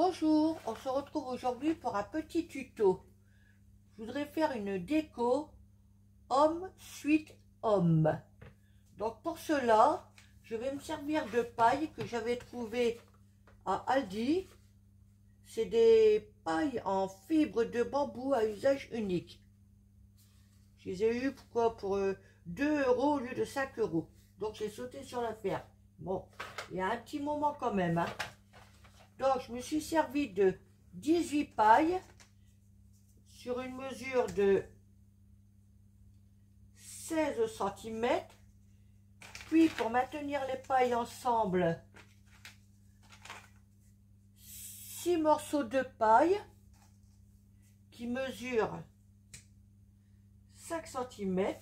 Bonjour, on se retrouve aujourd'hui pour un petit tuto. Je voudrais faire une déco homme suite homme. Donc pour cela, je vais me servir de paille que j'avais trouvée à Aldi. C'est des pailles en fibre de bambou à usage unique. Je les ai eues pour 2 € au lieu de 5 €. Donc j'ai sauté sur l'affaire. Bon, il y a un petit moment quand même, hein. Donc, je me suis servi de 18 pailles sur une mesure de 16 cm. Puis, pour maintenir les pailles ensemble, 6 morceaux de paille qui mesurent 5 cm.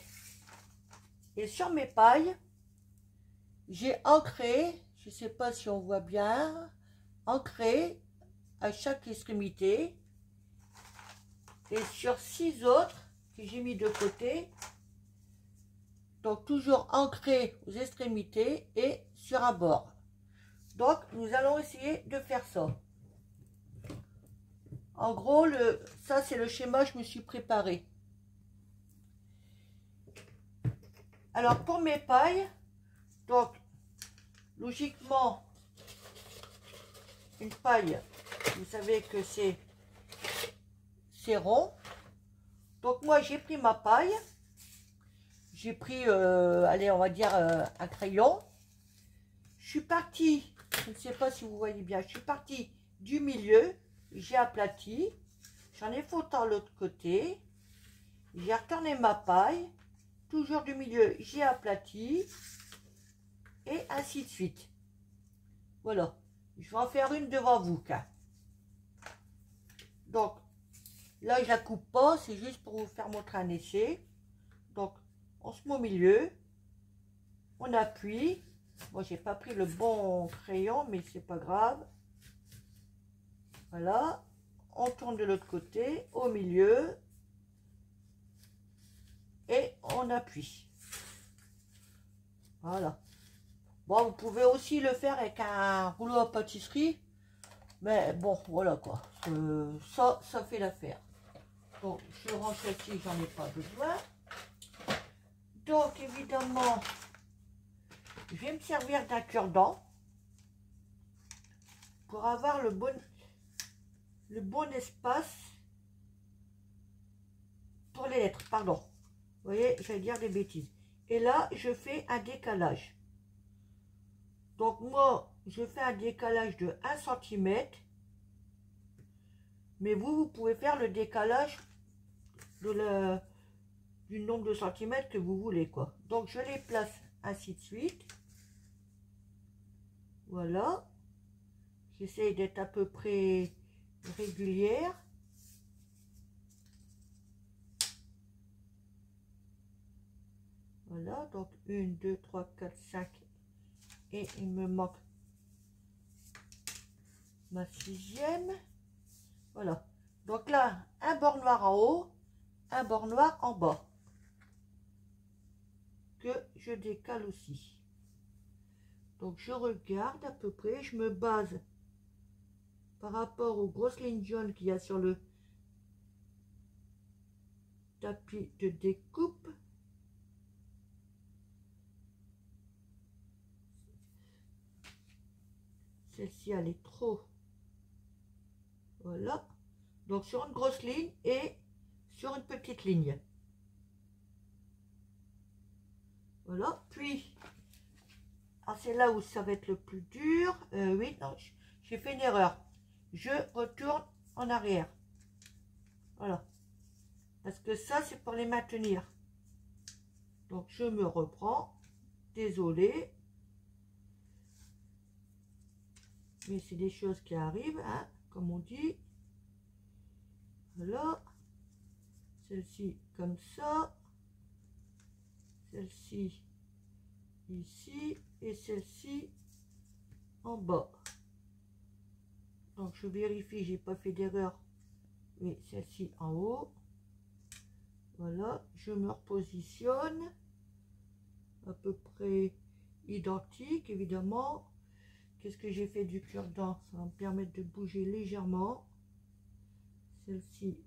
Et sur mes pailles, j'ai ancré, je ne sais pas si on voit bien, ancré à chaque extrémité, et sur 6 autres que j'ai mis de côté, donc toujours ancré aux extrémités et sur un bord. Donc nous allons essayer de faire ça. En gros, ça c'est le schéma que je me suis préparé. Alors pour mes pailles, donc logiquement, une paille, vous savez que c'est rond. Donc moi j'ai pris ma paille, j'ai pris, allez on va dire un crayon. Je suis partie, je ne sais pas si vous voyez bien, je suis partie du milieu, j'ai aplati, j'en ai fait autant l'autre côté, j'ai retourné ma paille, toujours du milieu j'ai aplati, et ainsi de suite. Voilà. Je vais en faire une devant vous. Donc, là, je la coupe pas. C'est juste pour vous faire montrer un essai. Donc, on se met au milieu. On appuie. Moi, j'ai pas pris le bon crayon, mais c'est pas grave. Voilà. On tourne de l'autre côté, au milieu. Et on appuie. Voilà. Bon, vous pouvez aussi le faire avec un rouleau à pâtisserie. Mais bon, voilà quoi. Ça fait l'affaire. Donc, je range celle-ci, j'en ai pas besoin. Donc, évidemment, je vais me servir d'un cure-dent pour avoir le bon espace pour les lettres. Pardon. Vous voyez, j'allais dire des bêtises. Et là, je fais un décalage. Donc, moi, je fais un décalage de 1 cm. Mais vous pouvez faire le décalage du nombre de centimètres que vous voulez, quoi. Donc, je les place ainsi de suite. Voilà. J'essaie d'être à peu près régulière. Voilà, donc 1, 2, 3, 4, 5. Et il me manque ma 6e. Voilà. Donc là, un bord noir en haut, un bord noir en bas. Que je décale aussi. Donc je regarde à peu près, je me base par rapport aux grosses lignes jaunes qu'il y a sur le tapis de découpe. Celle-ci, elle est trop. Voilà. Donc sur une grosse ligne et sur une petite ligne. Voilà. Puis, c'est là où ça va être le plus dur. Oui, non, j'ai fait une erreur. Je retourne en arrière. Voilà. Parce que ça, c'est pour les maintenir. Donc, je me reprends. Désolée. Mais c'est des choses qui arrivent, hein, comme on dit. Voilà. Celle-ci, comme ça. Celle-ci, ici. Et celle-ci, en bas. Donc, je vérifie, j'ai pas fait d'erreur. Oui, celle-ci en haut. Voilà, je me repositionne à peu près identique, évidemment. qu'est-ce que j'ai fait du cure-dent? Ça va me permettre de bouger légèrement. Celle-ci,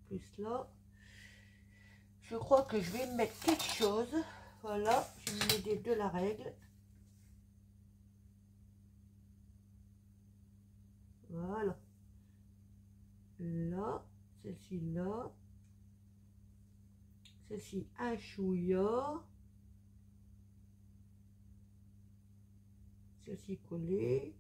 plus là. Je crois que je vais mettre quelque chose. Voilà, je vais m'aider de la règle. Voilà. Là, celle-ci là. Celle-ci un chouïa. Celle-ci collée.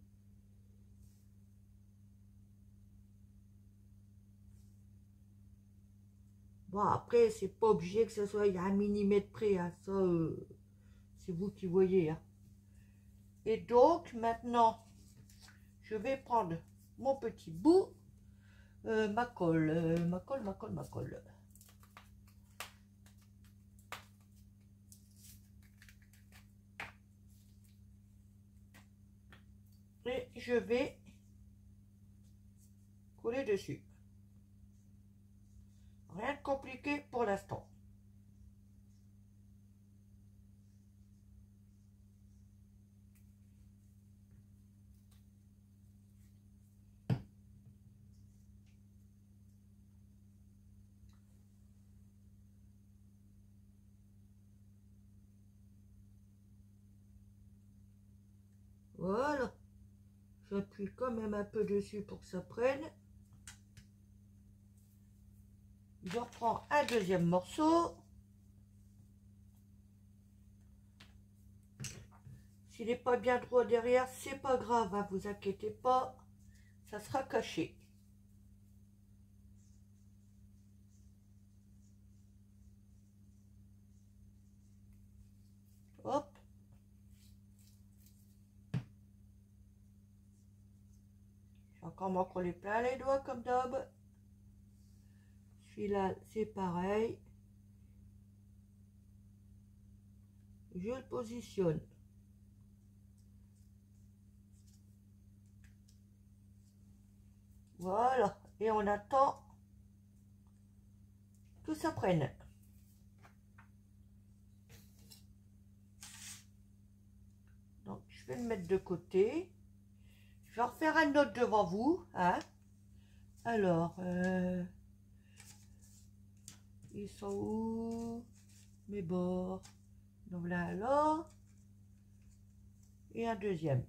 Bon, après, c'est pas obligé que ce soit à 1 millimètre près. Hein. Ça, c'est vous qui voyez. Hein. Et donc, maintenant, je vais prendre mon petit bout. Ma colle. Ma colle. Et je vais coller dessus. Rien de compliqué pour l'instant. Voilà. J'appuie quand même un peu dessus pour que ça prenne. Je reprends un deuxième morceau. S'il n'est pas bien droit derrière, c'est pas grave, hein, vous inquiétez pas, ça sera caché. Hop. Je vais encore m'encoller plein les doigts comme d'hab. Celui-là, c'est pareil. Je le positionne. Voilà. Et on attend que ça prenne. Donc, je vais le mettre de côté. Je vais en refaire un autre devant vous. Hein. Alors, ils sont où mes bords? Donc là, alors. Et un deuxième.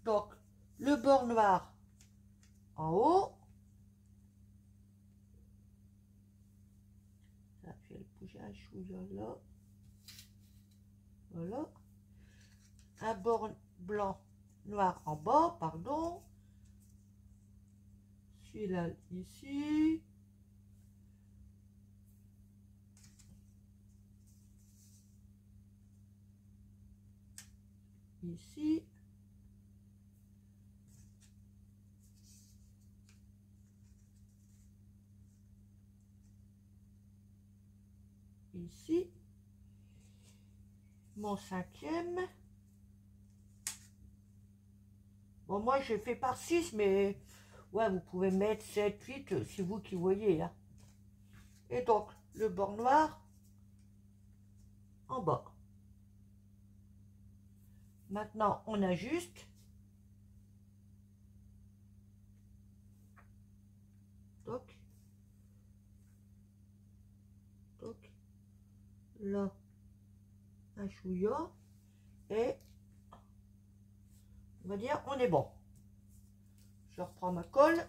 Donc, le bord noir en haut. Là, je vais le bouger un chouïa là. Voilà. Un bord blanc, noir en bas, pardon. Celui-là ici. Ici. Ici. Mon cinquième. Bon, moi, je fais par 6, mais ouais, vous pouvez mettre 7, 8, c'est vous qui voyez. Hein. Et donc, le bord noir en bas. Maintenant, on ajuste. Toc. Toc. Là, un chouïa. Et on va dire, on est bon. Je reprends ma colle.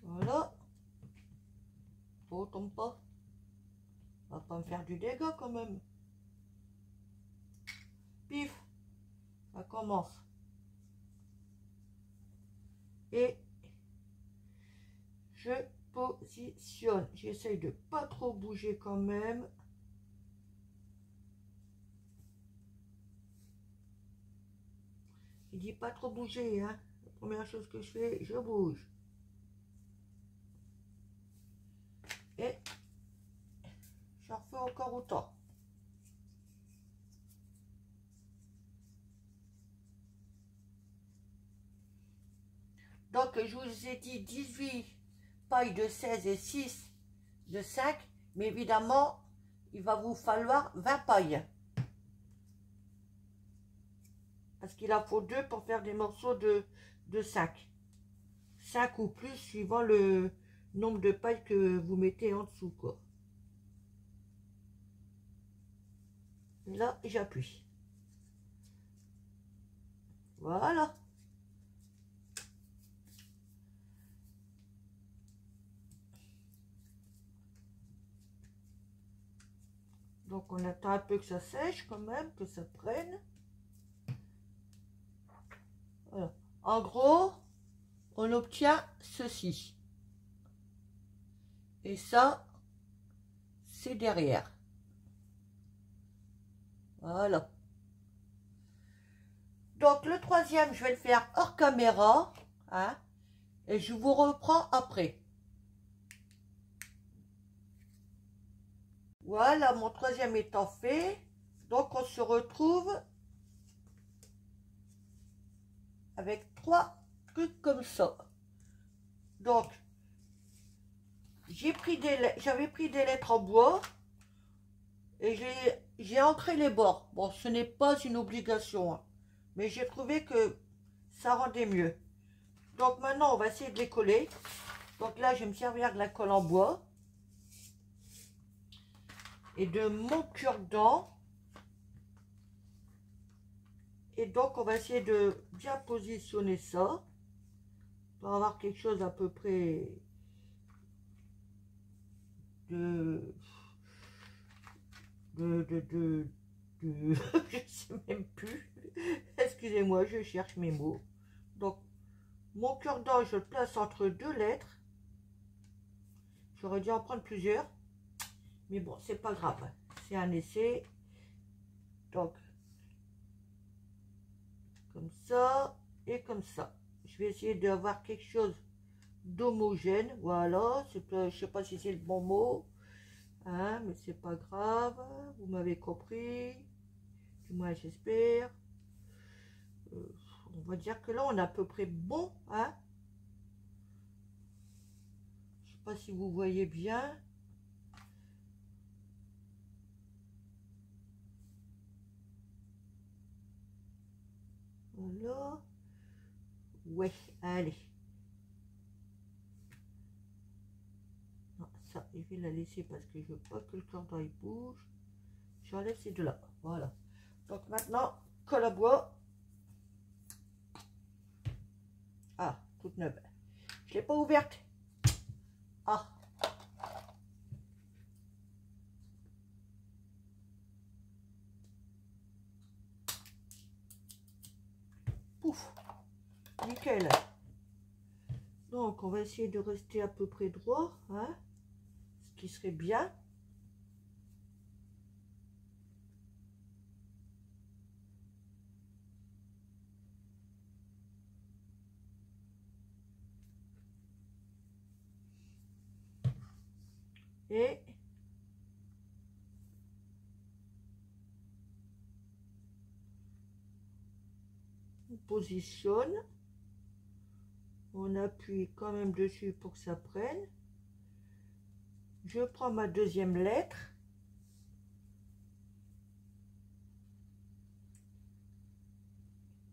Voilà. Oh, tombe pas. On va pas me faire du dégât quand même. Pif. Ça commence. Et je positionne. J'essaye de pas trop bouger quand même. Je dis pas trop bouger, hein. La première chose que je fais, je bouge. Et je refais encore autant. Donc, je vous ai dit 18 paille de 16 et 6 de 5, mais évidemment, il va vous falloir 20 pailles. Parce qu'il en faut 2 pour faire des morceaux de 5. 5 ou plus, suivant le nombre de pailles que vous mettez en dessous, quoi. Et là, j'appuie. Voilà. Donc, on attend un peu que ça sèche quand même, que ça prenne. Voilà. En gros, on obtient ceci. Et ça, c'est derrière. Voilà. Donc, le troisième, je vais le faire hors caméra. Hein, et je vous reprends après. Voilà, mon troisième étant fait. Donc, on se retrouve avec 3 trucs comme ça. Donc, j'avais pris des lettres en bois et j'ai ancré les bords. Bon, ce n'est pas une obligation, hein, mais j'ai trouvé que ça rendait mieux. Donc maintenant, on va essayer de les coller. Donc là, je vais me servir de la colle en bois et de mon cure-dent. Et donc, on va essayer de bien positionner ça pour avoir quelque chose à peu près de je sais même plus. Excusez-moi, je cherche mes mots. Donc, mon cure-dent, je le place entre 2 lettres. J'aurais dû en prendre plusieurs. Mais bon, c'est pas grave. C'est un essai. Donc, comme ça et comme ça. Je vais essayer d'avoir quelque chose d'homogène. Voilà. Je sais pas si c'est le bon mot. Hein, mais c'est pas grave. Vous m'avez compris. Du moins, j'espère. On va dire que là, on est à peu près bon. Hein. Je sais pas si vous voyez bien. Voilà. Ouais, allez. Non, ça, je vais la laisser parce que je veux pas que le cordon il bouge. J'enlève ces deux-là. Voilà. Donc maintenant, colle à bois. Ah, toute neuve. Je l'ai pas ouverte. Ah. Pouf. Nickel. Donc, on va essayer de rester à peu près droit. Hein, ce qui serait bien. Et on positionne. On appuie quand même dessus pour que ça prenne. Je prends ma deuxième lettre.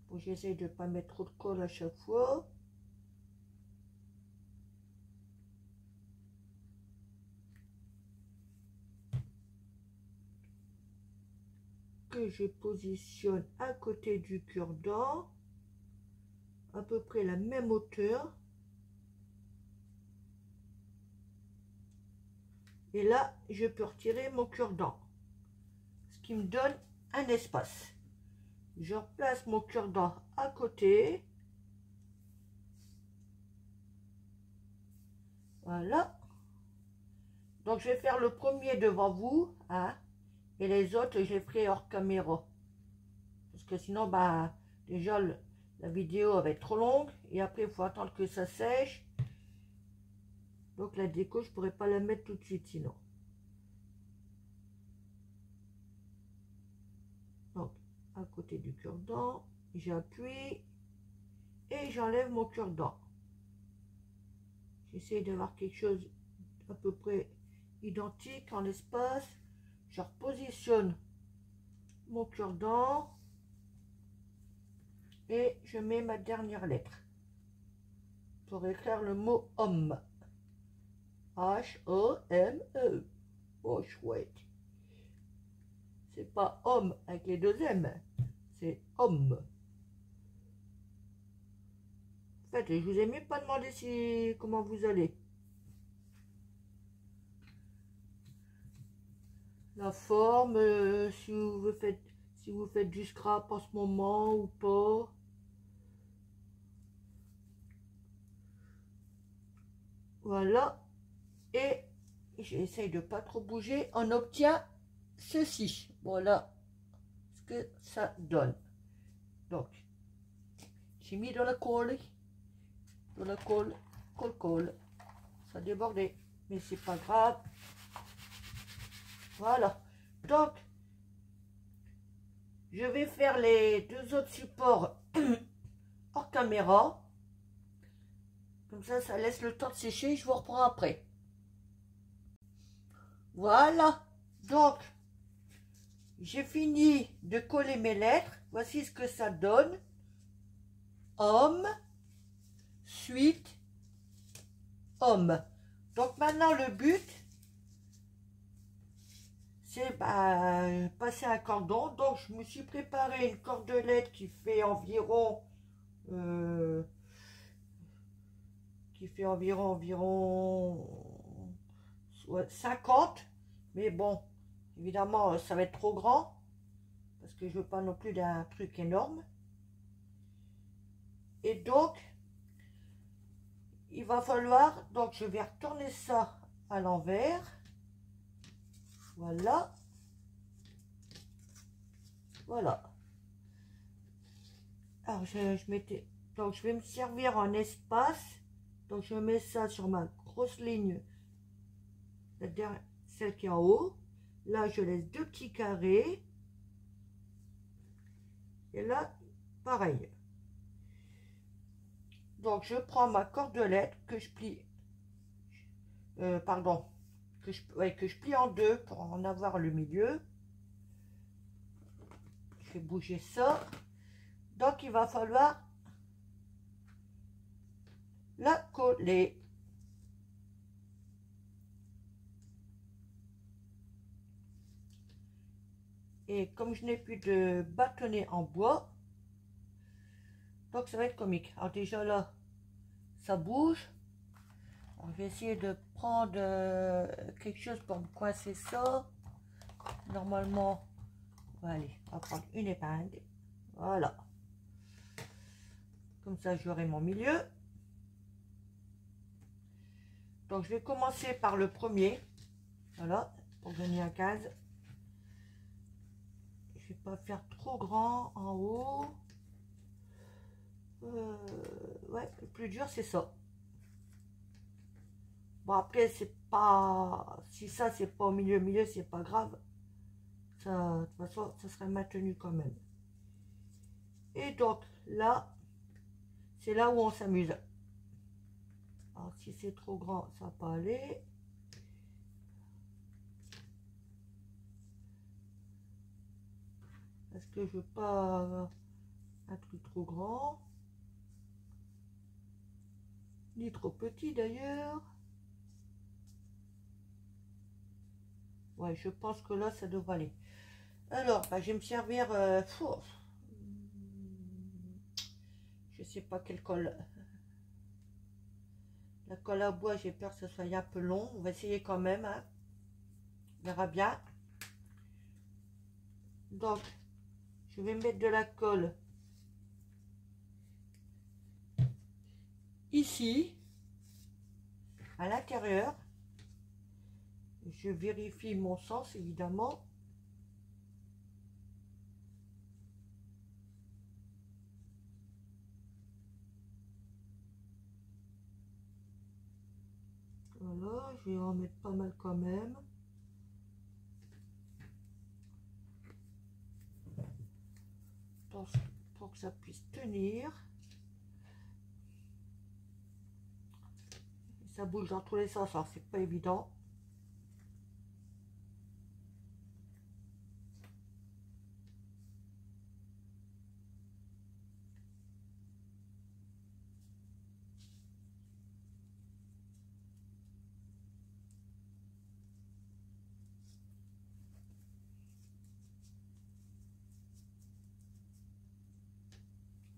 Bon, j'essaie de ne pas mettre trop de colle à chaque fois. Que je positionne à côté du cure-dent. À peu près la même hauteur. Et là, je peux retirer mon cure-dent. Ce qui me donne un espace. Je replace mon cure-dent à côté. Voilà. Donc, je vais faire le premier devant vous. Hein, et les autres, je les ferai hors caméra. Parce que sinon, bah, déjà, la vidéo va être trop longue. Et après, il faut attendre que ça sèche. Donc, la déco, je ne pourrais pas la mettre tout de suite sinon. Donc, à côté du cure-dent, j'appuie et j'enlève mon cure-dent. J'essaie d'avoir quelque chose à peu près identique en l'espace. Je repositionne mon cure-dent et je mets ma dernière lettre pour écrire le mot homme. H-O-M-E. Oh, chouette. C'est pas homme avec les deux M, c'est homme. En fait, je vous ai même pas demandé comment vous allez. La forme, si vous faites du scrap en ce moment ou pas. Voilà. Et j'essaye de pas trop bouger. On obtient ceci. Voilà ce que ça donne. Donc, j'ai mis de la colle. De la colle. Colle. Ça débordait. Mais c'est pas grave. Voilà. Donc, je vais faire les deux autres supports hors caméra. Comme ça laisse le temps de sécher. Je vous reprends après. Voilà. Donc, j'ai fini de coller mes lettres. Voici ce que ça donne. Homme, suite, homme. Donc maintenant, le but, c'est passer un cordon. Donc, je me suis préparé une cordelette qui fait environ 50. Mais bon, évidemment, ça va être trop grand. Parce que je veux pas non plus d'un truc énorme. Et donc, il va falloir, donc je vais retourner ça à l'envers. Voilà. Voilà. Alors, donc je vais me servir en espace. Donc, je mets ça sur ma grosse ligne, celle qui est en haut. Là, je laisse deux petits carrés. Et là, pareil. Donc, je prends ma cordelette que je plie, que je plie en deux pour en avoir le milieu. Je vais bouger ça. Donc, il va falloir la coller. Et comme je n'ai plus de bâtonnet en bois, donc ça va être comique. Alors déjà là, ça bouge. Alors, je vais essayer de prendre quelque chose pour me coincer ça. Normalement, allez, on va prendre une épingle. Voilà. Comme ça, j'aurai mon milieu. Donc, je vais commencer par le premier. Voilà, pour donner un 15. Je vais pas faire trop grand en haut. Ouais, le plus dur, c'est ça. Bon, après, c'est pas... Si ça, c'est pas au milieu, c'est pas grave. Ça, de toute façon, ça serait maintenu quand même. Et donc, là, c'est là où on s'amuse. Alors, si c'est trop grand, ça va pas aller. Parce que je veux pas un truc trop grand. Ni trop petit, d'ailleurs. Ouais, je pense que là, ça devrait aller. Alors, je vais me servir... je sais pas quelle colle. La colle à bois, j'ai peur que ça soit un peu long. On va essayer quand même. Hein. On verra bien. Donc, je vais mettre de la colle ici, à l'intérieur. Je vérifie mon sens, évidemment. Voilà, je vais en mettre pas mal quand même. Pour que ça puisse tenir. Ça bouge dans tous les sens, alors c'est pas évident.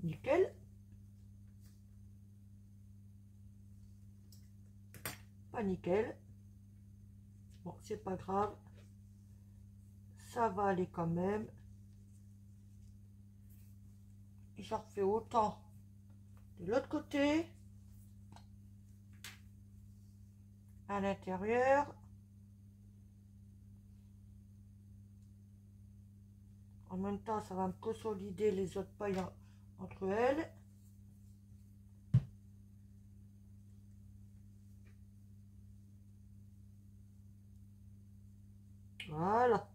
Nickel. Pas nickel. Bon, c'est pas grave. Ça va aller quand même. Et j'en refais autant de l'autre côté. À l'intérieur. En même temps, ça va me consolider les autres pailles entre elles. Voilà.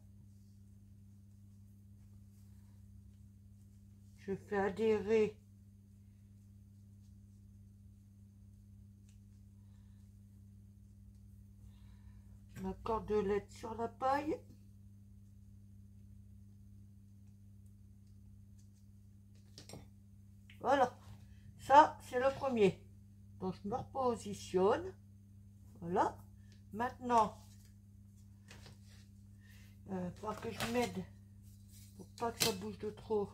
Je fais adhérer ma cordelette sur la paille. Voilà. Ça, c'est le premier. Donc, je me repositionne. Voilà. Maintenant, il faut que je m'aide pour pas que ça bouge de trop.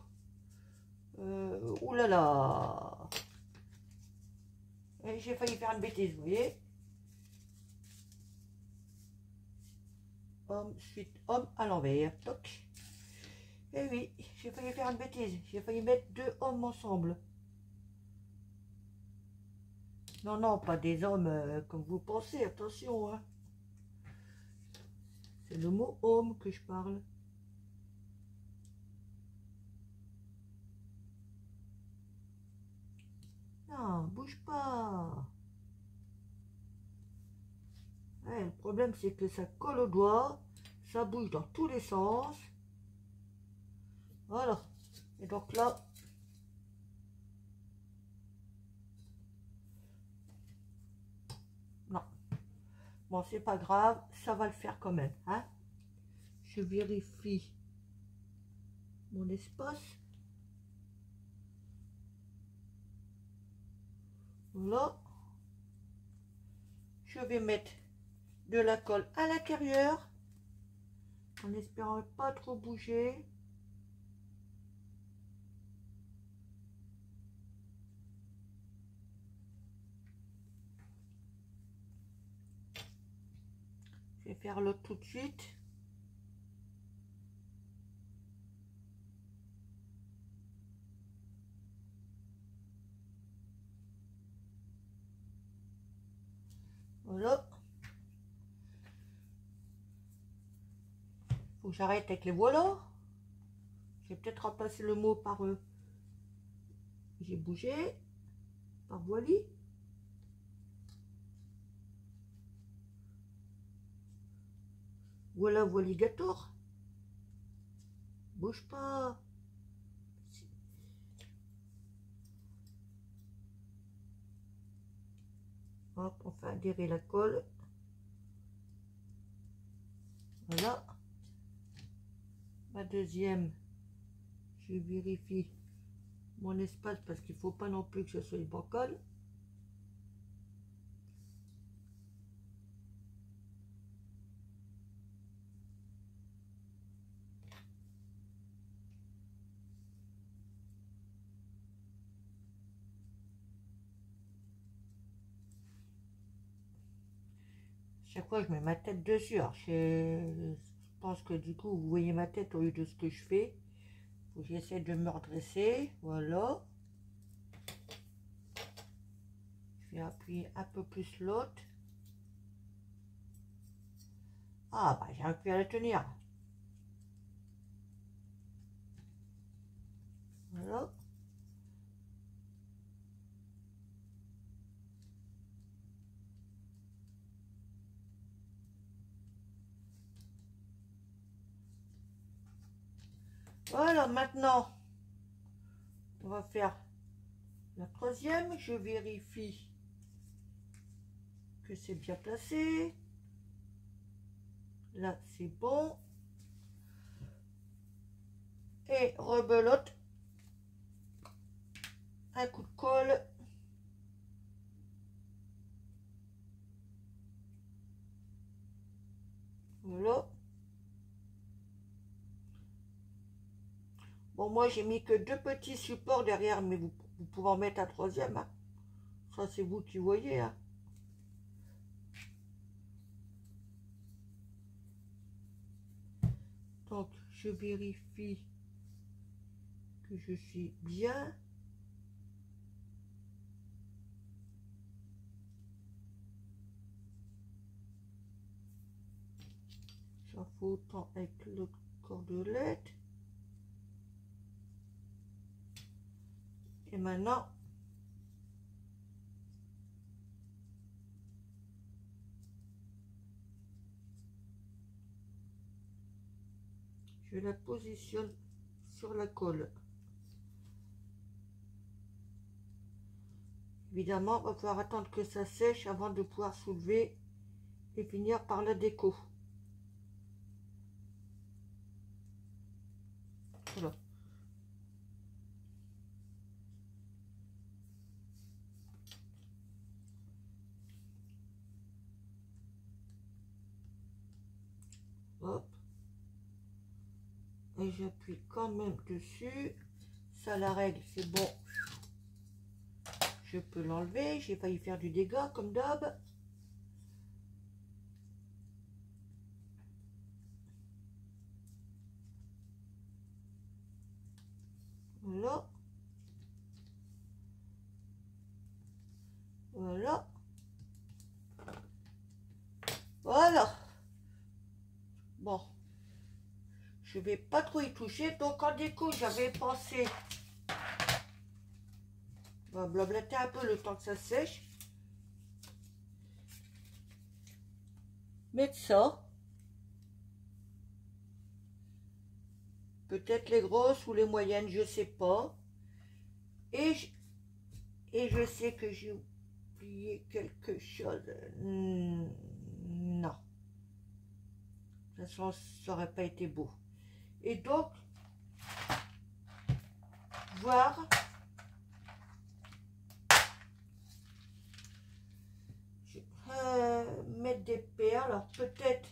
Ouh là là. J'ai failli faire une bêtise, vous voyez. Homme, suite, homme à l'envers. Toc. Et oui, j'ai failli faire une bêtise. J'ai failli mettre deux hommes ensemble. Non, non, pas des hommes comme vous pensez, attention. Hein. C'est le mot homme que je parle. Non, bouge pas. Ouais, le problème, c'est que ça colle au doigt. Ça bouge dans tous les sens. Voilà. Et donc là, non. Bon, c'est pas grave, ça va le faire quand même. Hein. Je vérifie mon espace. Voilà. Je vais mettre de la colle à l'intérieur en espérant pas trop bouger. Je vais faire l'autre tout de suite. Voilà. Faut que j'arrête avec les voilà. Je vais peut-être remplacer le mot par j'ai bougé, par voili. Voilà, voiligator. Bouge pas. Hop, on fait adhérer la colle. Voilà. Ma deuxième, je vérifie mon espace parce qu'il ne faut pas non plus que ce soit bancal. Chaque fois, je mets ma tête dessus. Alors, je pense que du coup, vous voyez ma tête au lieu de ce que je fais. Faut que j'essaie de me redresser. Voilà. Je vais appuyer un peu plus l'autre. Ah, bah, j'ai un peu à la tenir. Voilà. Voilà, maintenant, on va faire la troisième. Je vérifie que c'est bien placé. Là, c'est bon. Et rebelote. Un coup de colle. Voilà. Bon, moi, j'ai mis que 2 petits supports derrière, mais vous pouvez en mettre un 3e. Hein. Ça, c'est vous qui voyez. Hein. Donc, je vérifie que je suis bien. J'en fais autant avec l'autre cordelette. Et maintenant, je la positionne sur la colle. Évidemment, il va falloir attendre que ça sèche avant de pouvoir soulever et finir par la déco. Voilà. Hop. Et j'appuie quand même dessus. Ça, la règle, c'est bon. Je peux l'enlever. J'ai failli faire du dégât comme d'hab. Voilà. Voilà. Voilà. Bon. Je vais pas trop y toucher. Donc en déco, j'avais pensé blablater un peu le temps que ça sèche. Mettre ça. Peut-être les grosses ou les moyennes, je sais pas. Et je sais que j'ai oublié quelque chose. Non. De toute façon, ça aurait pas été beau. Et donc, voir mettre des perles. Alors peut-être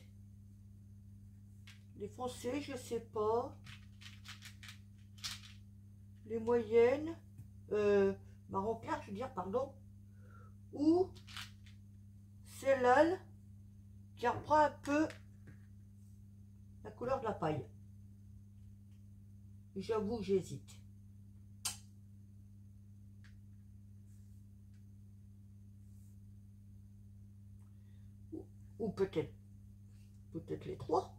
les foncées, je sais pas. Les moyennes, marron clair, je veux dire, pardon. Ou celle-là qui reprend un peu la couleur de la paille. J'avoue que j'hésite. Ou peut-être les trois.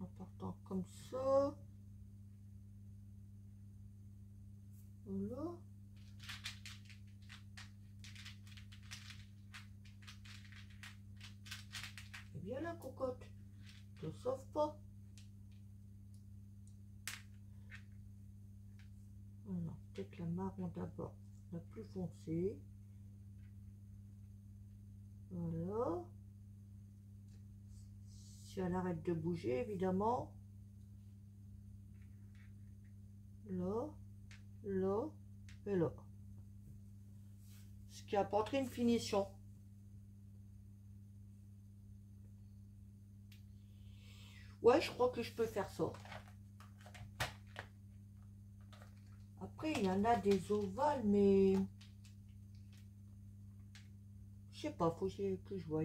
En partant comme ça. Voilà. Et bien la cocotte, ne sauve pas. Voilà, peut-être la marron d'abord, la plus foncée. Voilà. Si elle arrête de bouger, évidemment. Là, là et là. Ce qui apporterait une finition. Ouais, je crois que je peux faire ça. Après, il y en a des ovales, mais je sais pas, faut que je voie.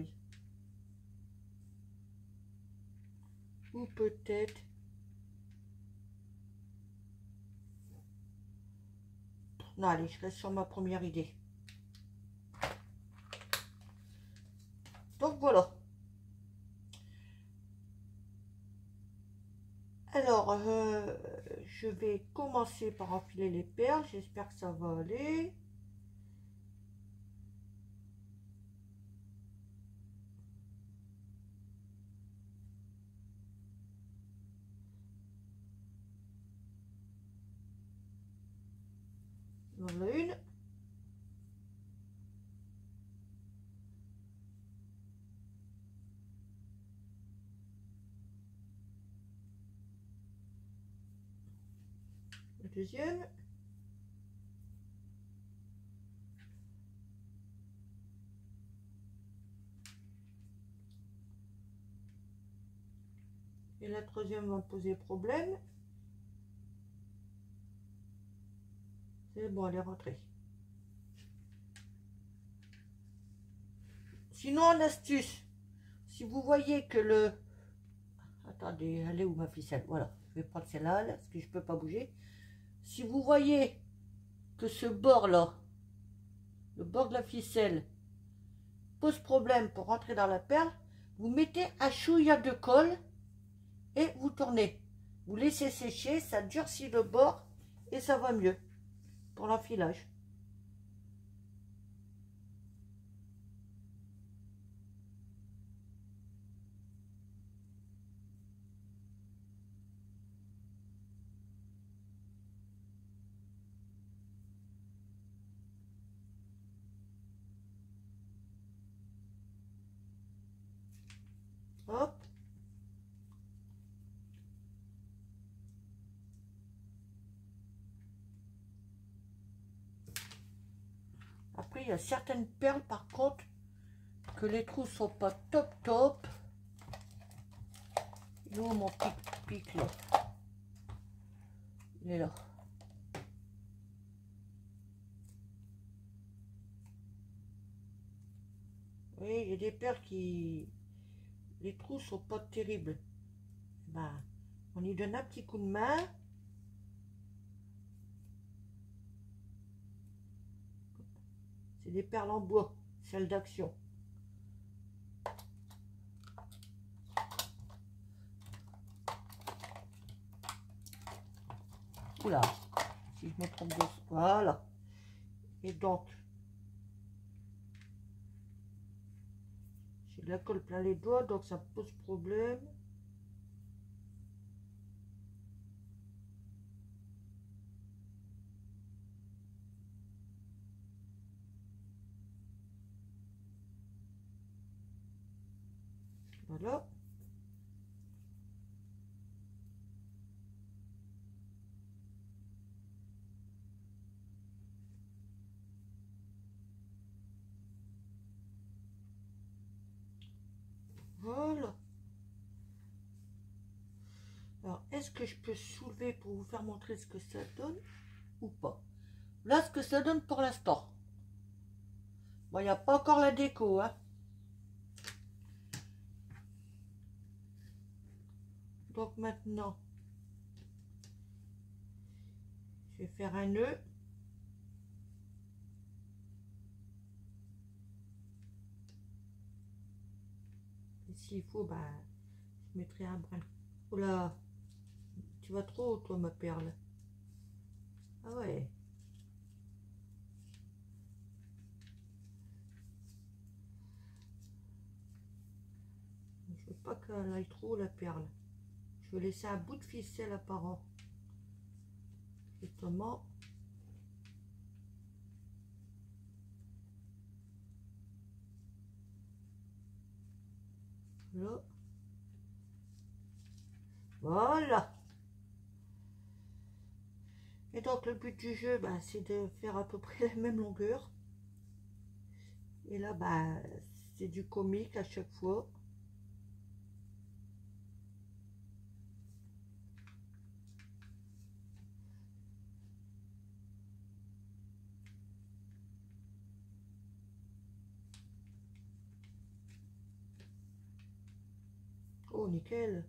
Ou peut-être non, allez, je reste sur ma première idée. Donc voilà. Alors, je vais commencer par enfiler les perles. J'espère que ça va aller. Voilà une. La deuxième. Et la troisième va me poser problème. C'est bon, elle est rentrée. Sinon, en astuce, si vous voyez que le... Attendez, elle est où ma ficelle? Voilà, je vais prendre celle-là, là, parce que je ne peux pas bouger. Si vous voyez que ce bord-là, le bord de la ficelle, pose problème pour rentrer dans la perle, vous mettez un chouïa de colle et vous tournez. Vous laissez sécher, ça durcit le bord et ça va mieux pour l'enfilage. Hop. Après, il y a certaines perles, par contre, que les trous sont pas top top. Il est où mon pic là? Il est là. Oui, il y a des perles qui... Les trous sont pas terribles. Ben, on y donne un petit coup de main. C'est des perles en bois, celles d'Action. Oula, si je me trompe de... Voilà. Et donc, j'ai de la colle plein les doigts, donc ça pose problème. Voilà. Voilà. Alors, est-ce que je peux soulever pour vous faire montrer ce que ça donne ou pas? Là, ce que ça donne pour l'instant. Bon, il n'y a pas encore la déco, hein. Donc maintenant, je vais faire un nœud. Et s'il faut, bah, je mettrai un brin. Oh là, tu vas trop haut, toi, ma perle. Ah ouais. Je veux pas qu'elle aille trop haut, la perle. Je vais laisser un bout de ficelle apparent. Justement. Là. Voilà. Et donc le but du jeu, bah, c'est de faire à peu près la même longueur. Et là, bah, c'est du comique à chaque fois. Oh, nickel.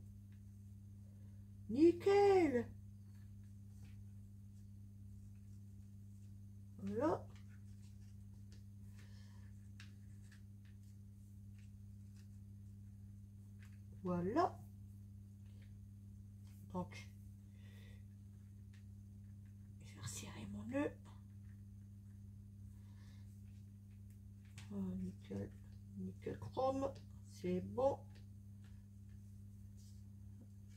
Nickel. Voilà. Voilà. Donc, je vais resserrer mon nœud. Oh, nickel. Nickel chrome. C'est bon.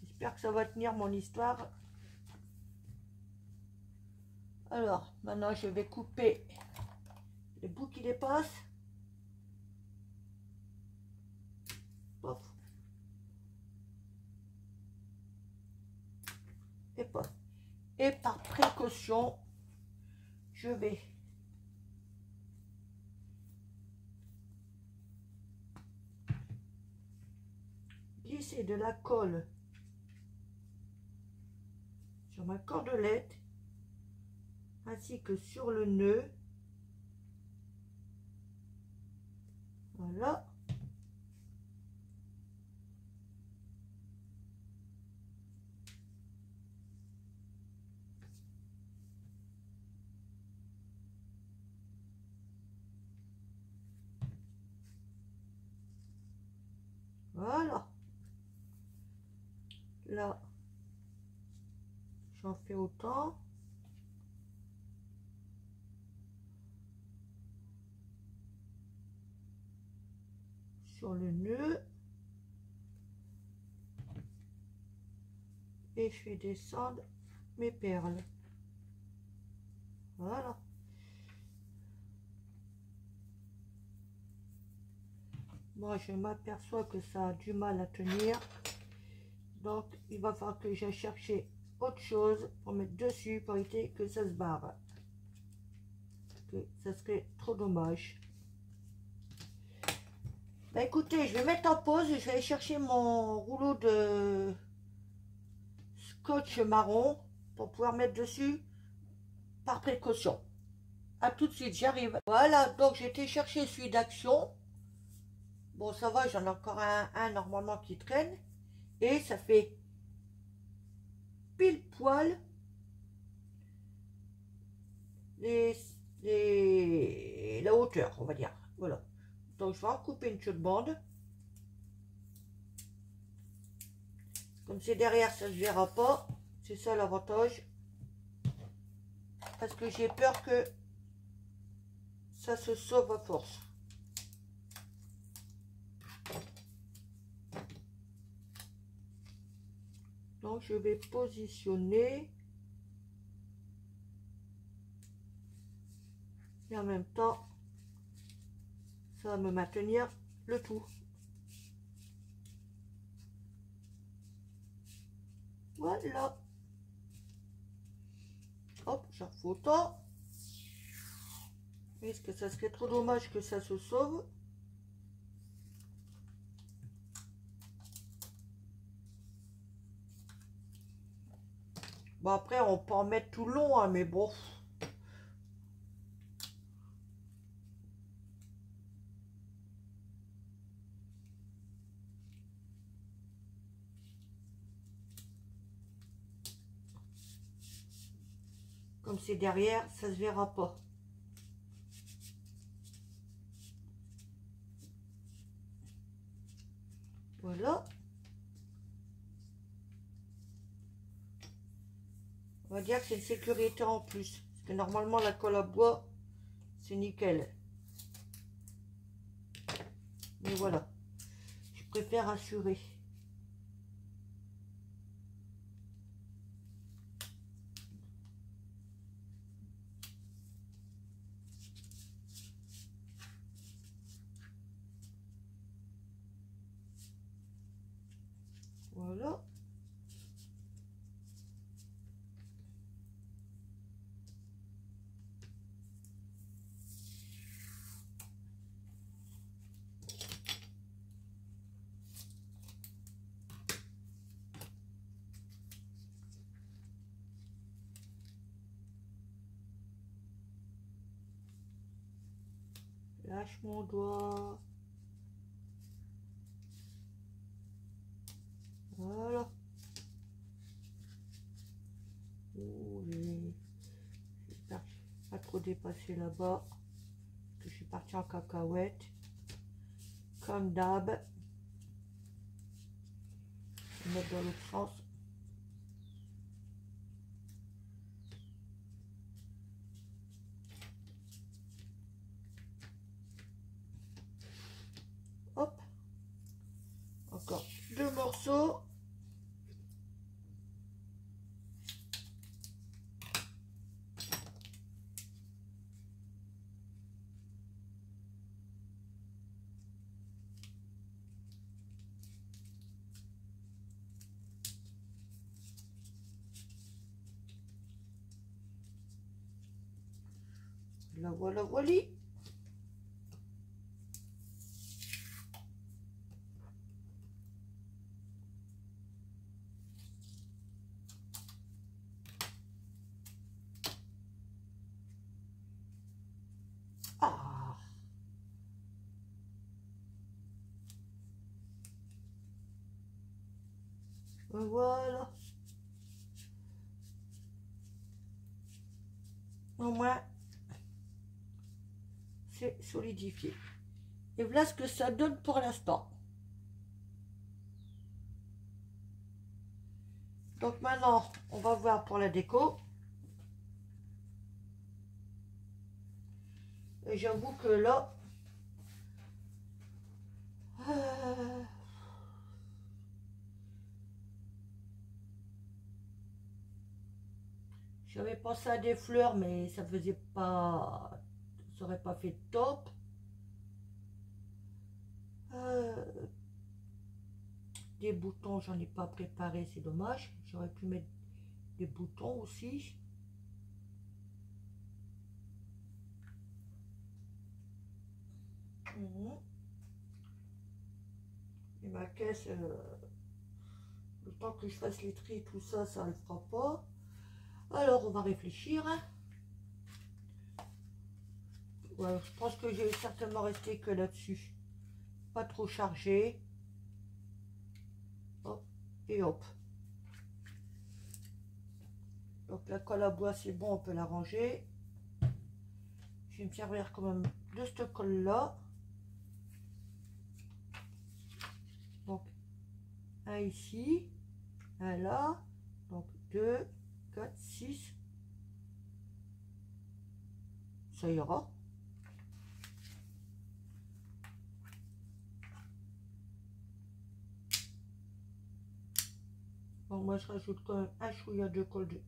J'espère que ça va tenir mon histoire. Alors, maintenant, je vais couper les bouts qui dépassent. Pof. Et pof. Et par précaution, je vais glisser de la colle sur ma cordelette ainsi que sur le nœud. Voilà. Voilà. Là, j'en fais autant. Sur le nœud. Et je fais descendre mes perles. Voilà. Moi, je m'aperçois que ça a du mal à tenir. Donc, il va falloir que j'aille chercher autre chose pour mettre dessus pour éviter que ça se barre. Que ça serait trop dommage. Bah écoutez, je vais mettre en pause. Je vais aller chercher mon rouleau de scotch marron pour pouvoir mettre dessus par précaution. A tout de suite, j'arrive. Voilà, donc j'ai été chercher celui d'Action. Bon, ça va, j'en ai encore un normalement qui traîne. Et ça fait pile poil la hauteur, on va dire. Voilà. Donc, je vais en couper une chaude bande. Comme c'est derrière, ça ne se verra pas. C'est ça l'avantage. Parce que j'ai peur que ça se sauve à force. Donc, je vais positionner. Et en même temps, ça va me maintenir le tout. Voilà. Hop, j'en refais autant. Est-ce que ça serait trop dommage que ça se sauve? Bon, après, on peut en mettre tout le long, hein, mais bon. Comme c'est derrière, ça se verra pas. Voilà. On va dire que c'est une sécurité en plus. Parce que normalement, la colle à bois, c'est nickel. Mais voilà. Je préfère assurer. Voilà. Lâche mon doigt. Voilà. J'espère que je n'ai pas trop dépassé là-bas. Que je suis partie en cacahuète. Comme d'hab. Mettre dans l'autre sens. Hop. Encore 2 morceaux. La voilà, voilà. Ah, voilà. Au moins, c'est solidifié. Et voilà ce que ça donne pour l'instant. Donc maintenant, on va voir pour la déco. Et j'avoue que là, euh, j'avais pensé à des fleurs, mais ça faisait pas, ça aurait pas fait top. Euh, des boutons, j'en ai pas préparé, c'est dommage. J'aurais pu mettre des boutons aussi. Et ma caisse, le temps que je fasse les tris, tout ça, ça ne le fera pas. Alors, on va réfléchir. Ouais, je pense que j'ai certainement resté que là-dessus. Pas trop chargé. Hop, et hop. Donc la colle à bois, c'est bon, on peut la ranger. Je vais me servir quand même de cette colle-là. Donc, un ici, un là. Donc, 2, 4, 6. Ça ira. Bon, moi, je rajoute quand même un chouïa de colle de...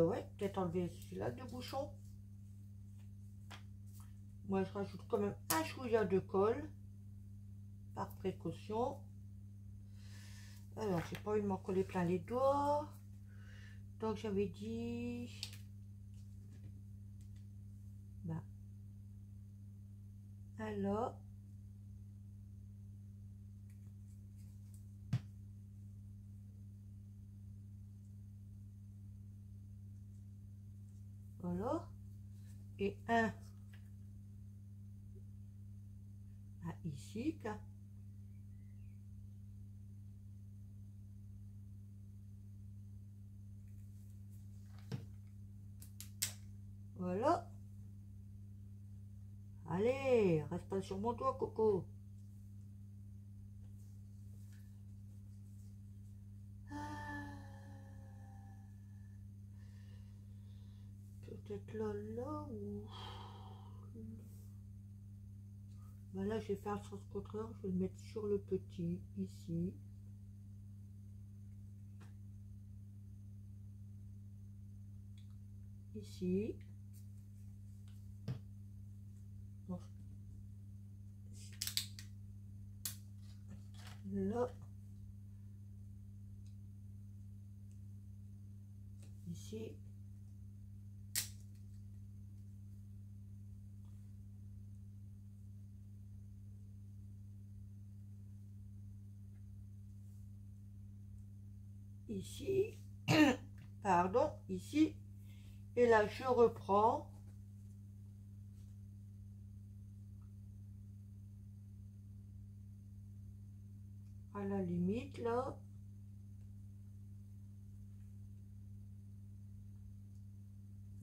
ouais, peut-être enlever celui-là de bouchon. Moi, je rajoute quand même un chouïa de colle, par précaution. Alors, j'ai pas envie de m'en coller plein les doigts. Donc, j'avais dit... Ben, alors... Voilà. Et un ici. Là. Voilà. Allez, reste pas sur mon doigt, Coco. Peut-être là, là ou... Ben là, je vais faire le sens contraire. Je vais le mettre sur le petit, ici. Ici. Donc, là. Ici. Ici. Pardon, ici. Et là, je reprends. À la limite, là.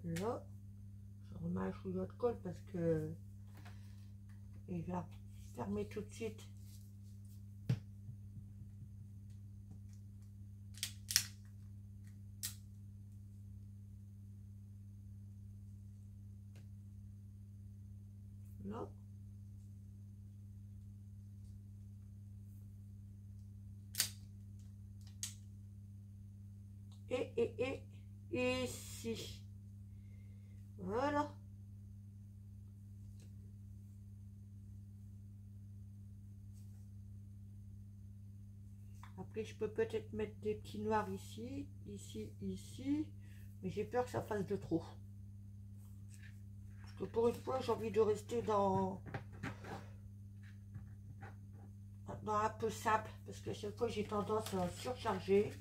Là. Je remets un chouïa de colle parce que il va fermer tout de suite. Là. Et ici. Voilà. Après, je peux peut-être mettre des petits noirs ici, ici, ici. Mais j'ai peur que ça fasse de trop. Parce que pour une fois, j'ai envie de rester dans un peu simple. Parce que chaque fois, j'ai tendance à surcharger.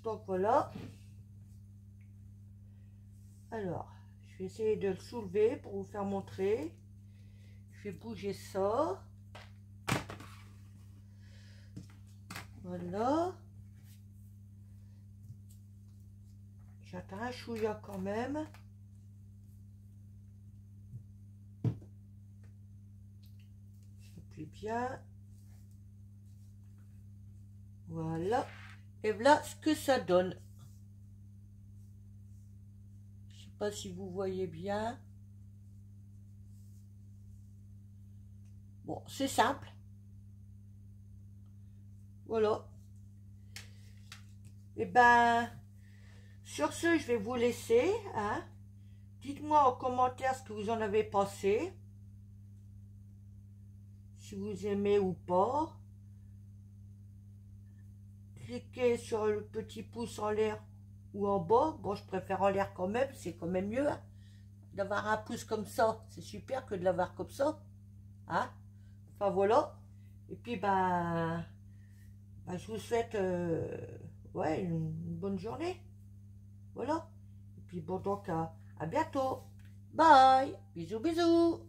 Donc voilà. Alors, je vais essayer de le soulever pour vous faire montrer. Je vais bouger ça. Voilà. J'atteins un chouïa quand même. Je plie bien. Voilà. Et voilà ce que ça donne. Je sais pas si vous voyez bien. Bon, c'est simple. Voilà. Et ben, sur ce, je vais vous laisser. Hein. Dites-moi en commentaire ce que vous en avez pensé. Si vous aimez ou pas. Cliquez sur le petit pouce en l'air ou en bas. Bon, je préfère en l'air quand même. C'est quand même mieux hein, d'avoir un pouce comme ça. C'est super que de l'avoir comme ça. Hein. Enfin, voilà. Et puis, je vous souhaite ouais, une bonne journée. Voilà. Et puis, bon, donc, à bientôt. Bye. Bisous, bisous.